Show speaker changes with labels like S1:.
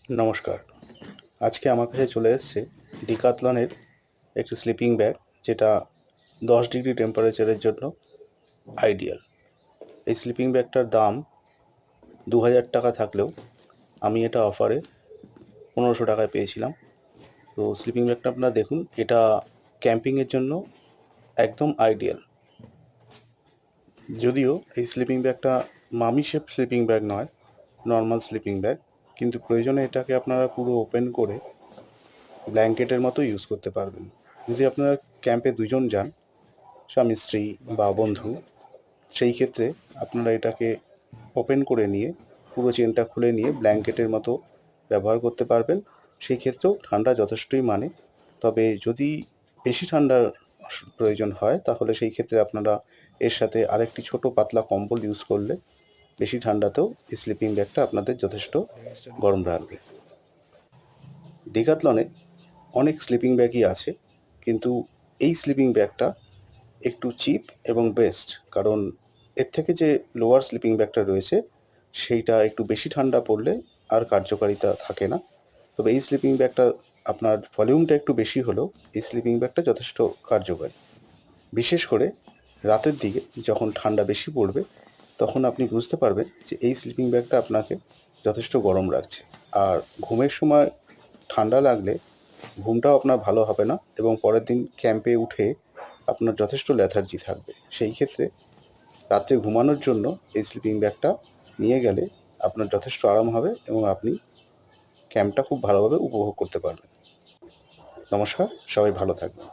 S1: নমস্কার। আজকে আমার কাছে চলে এসেছে ডিক্যাথলনের একটি স্লিপিং ব্যাগ, যেটা 10 ডিগ্রি টেম্পারেচারের জন্য আইডিয়াল। এই স্লিপিং ব্যাগটার দাম 2000 টাকা থাকলেও আমি এটা অফারে 1500 টাকায় পেয়েছিলাম। তো স্লিপিং ব্যাগটা আপনারা দেখুন, এটা ক্যাম্পিংয়ের জন্য একদম আইডিয়াল। যদিও এই স্লিপিং ব্যাগটা মামি শেপ স্লিপিং ব্যাগ নয়, নর্মাল স্লিপিং ব্যাগ, কিন্তু প্রয়োজনে এটাকে আপনারা পুরো ওপেন করে ব্ল্যাঙ্কেটের মতো ইউজ করতে পারবেন। যদি আপনারা ক্যাম্পে দুজন যান, স্বামী স্ত্রী বা বন্ধু, সেই ক্ষেত্রে আপনারা এটাকে ওপেন করে নিয়ে পুরো চেনটা খুলে নিয়ে ব্ল্যাঙ্কেটের মতো ব্যবহার করতে পারবেন। সেই ক্ষেত্রেও ঠান্ডা যথেষ্টই মানে। তবে যদি বেশি ঠান্ডার প্রয়োজন হয়, তাহলে সেই ক্ষেত্রে আপনারা এর সাথে আরেকটি ছোট পাতলা কম্বল ইউজ করলে বেশি ঠান্ডাতেও এই স্লিপিং ব্যাগটা আপনাদের যথেষ্ট গরম রাখবে। ডিক্যাথলনে অনেক স্লিপিং ব্যাগই আছে, কিন্তু এই স্লিপিং ব্যাগটা একটু চিপ এবং বেস্ট। কারণ এর থেকে যে লোয়ার স্লিপিং ব্যাগটা রয়েছে, সেইটা একটু বেশি ঠান্ডা পড়লে আর কার্যকারিতা থাকে না। তবে এই স্লিপিং ব্যাগটা আপনার ভলিউমটা একটু বেশি হলেও এই স্লিপিং ব্যাগটা যথেষ্ট কার্যকরী। বিশেষ করে রাতের দিকে যখন ঠান্ডা বেশি পড়বে, তখন আপনি বুঝতে পারবেন যে এই স্লিপিং ব্যাগটা আপনাকে যথেষ্ট গরম রাখছে। আর ঘুমের সময় ঠান্ডা লাগলে ঘুমটাও আপনার ভালো হবে না, এবং পরের দিন ক্যাম্পে উঠে আপনার যথেষ্ট ল্যাথার্জি থাকবে। সেই ক্ষেত্রে রাত্রে ঘুমানোর জন্য এই স্লিপিং ব্যাগটা নিয়ে গেলে আপনার যথেষ্ট আরাম হবে এবং আপনি ক্যাম্পটা খুব ভালোভাবে উপভোগ করতে পারবেন। নমস্কার, সবাই ভালো থাকবেন।